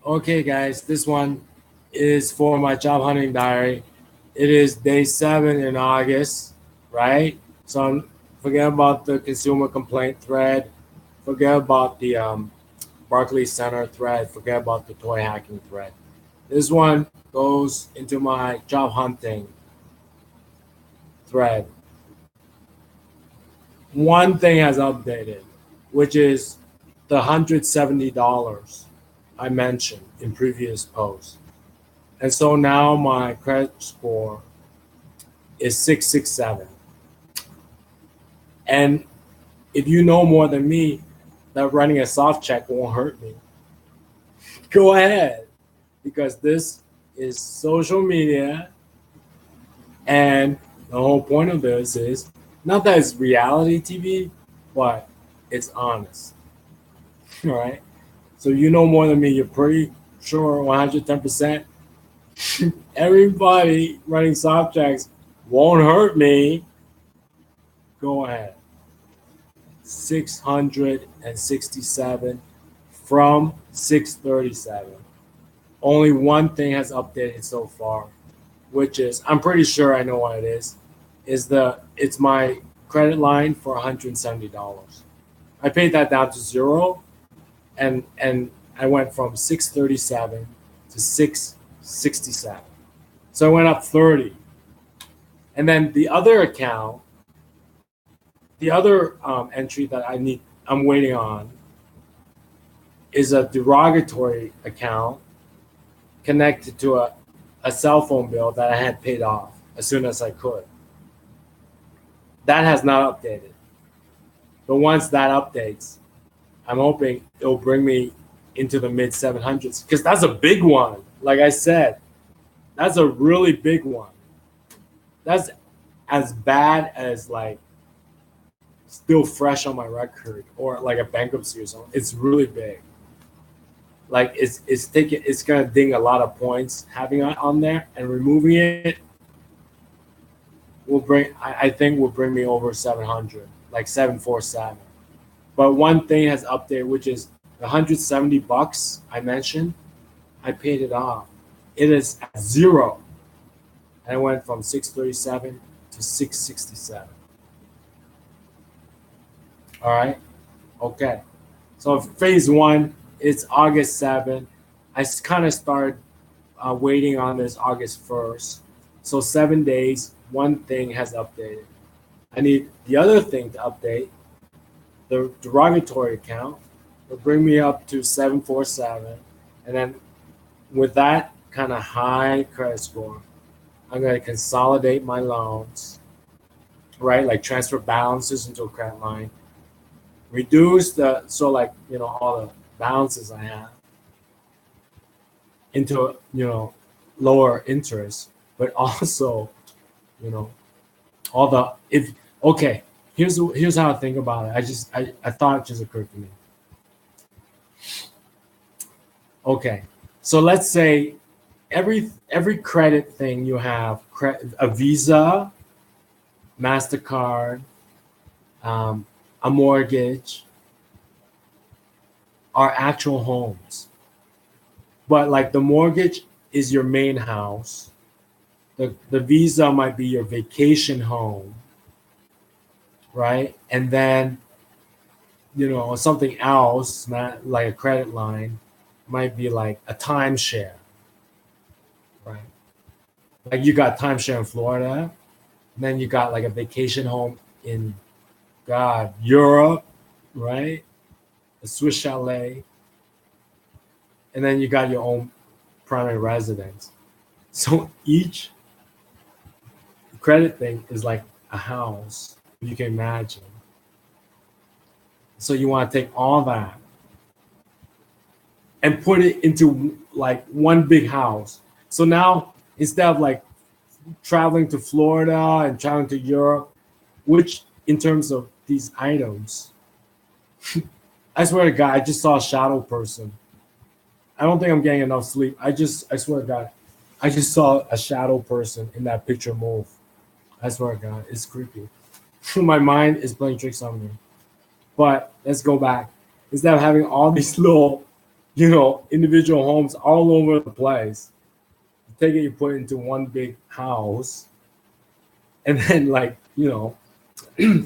Okay, guys, this one is for my job hunting diary. It is day 7 in August, right? So forget about the consumer complaint thread, forget about the Barclays Center thread, forget about the toy hacking thread. This one goes into my job hunting thread. One thing has updated, which is the $170 I mentioned in previous posts. And so now my credit score is 667. And if you know more than me that running a soft check won't hurt me, go ahead. Because this is social media. And the whole point of this is not that it's reality TV, but it's honest. All right. So you know more than me. You're pretty sure 110%. Everybody running soft checks won't hurt me. Go ahead. 667 from 637. Only one thing has updated so far, which is, I'm pretty sure I know what it is it's my credit line for $170. I paid that down to 0, and I went from 637 to 667. So I went up 30. And then the other account, the other entry that I'm waiting on is a derogatory account connected to a cell phone bill that I had paid off as soon as I could. That has not updated. But once that updates, I'm hoping it'll bring me into the mid 700s, because that's a big one. Like I said, that's a really big one. That's as bad as like still fresh on my record or like a bankruptcy or something. It's really big. Like it's gonna ding a lot of points having it on there, and removing it will I think will bring me over 700, like 747. But one thing has updated, which is the $170 I mentioned. I paid it off. It is at 0. And I went from 637 to 667. All right. Okay. So phase 1, it's August 7th. I kind of started waiting on this August 1st. So 7 days, one thing has updated. I need the other thing to update. The derogatory account will bring me up to 747. And then with that kind of high credit score, I'm going to consolidate my loans, right? Like transfer balances into a credit line, reduce all the balances I have into, lower interest, but also, here's how I think about it. I thought it just occurred to me. Okay, so let's say every credit thing you have, a Visa, MasterCard, a mortgage, are actual homes. But like the mortgage is your main house. The Visa might be your vacation home, right? And then, something else, like a credit line, might be like a timeshare, right? Like you got timeshare in Florida, and then you got like a vacation home in, Europe, right? A Swiss chalet, and then you got your own primary residence. So each credit thing is like a house, you can imagine. So you want to take all that and put it into like one big house. So now instead of like traveling to Florida and traveling to Europe, which in terms of these items, I swear to God, I just saw a shadow person. I don't think I'm getting enough sleep. I swear to God, I just saw a shadow person in that picture move. I swear to God, it's creepy. My mind is playing tricks on me. But let's go back. Instead of having all these little, individual homes all over the place, you take it, you put it into one big house, and then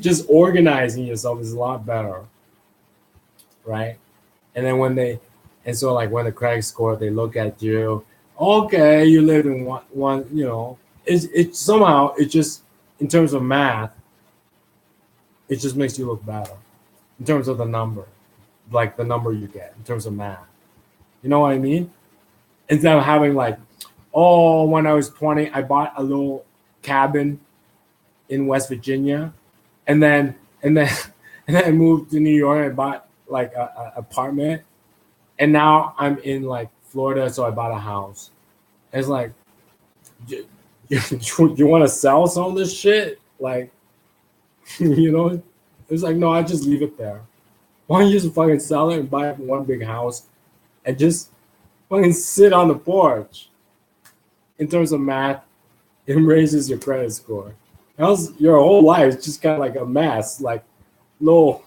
just organizing yourself is a lot better, right? And then when the credit score, they look at you, okay, you live in one, it's somehow it just, in terms of math, it just makes you look better in terms of the number, like the number you get in terms of math. You know what I mean? Instead of having oh, when I was 20, I bought a little cabin in West Virginia, and then and then and then I moved to New York and I bought a apartment, and now I'm in Florida, so I bought a house. It's like, you want to sell some of this shit, it's like, no, I just leave it there. Why don't you just fucking sell it and buy one big house and just fucking sit on the porch? In terms of math, it raises your credit score. Else, your whole life is just kind of like a mess, like little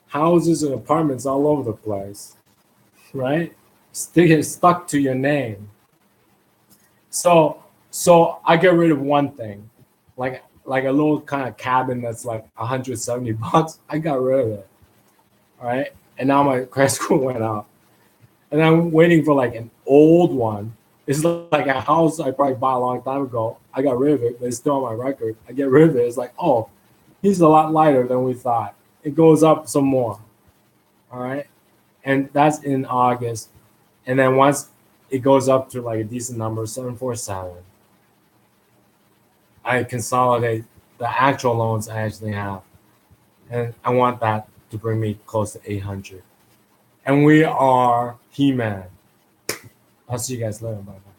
houses and apartments all over the place, right? Stuck to your name. So I get rid of one thing, like a little kind of cabin that's like $170. I got rid of it. All right. And now my credit score went up. And I'm waiting for an old one. It's like a house I probably bought a long time ago. I got rid of it, but it's still on my record. I get rid of it. It's like, oh, he's a lot lighter than we thought. It goes up some more. All right. And that's in August. And then once it goes up to a decent number, 747, I consolidate the actual loans I actually have. And I want that to bring me close to 800. And we are He-Man. I'll see you guys later. Bye-bye.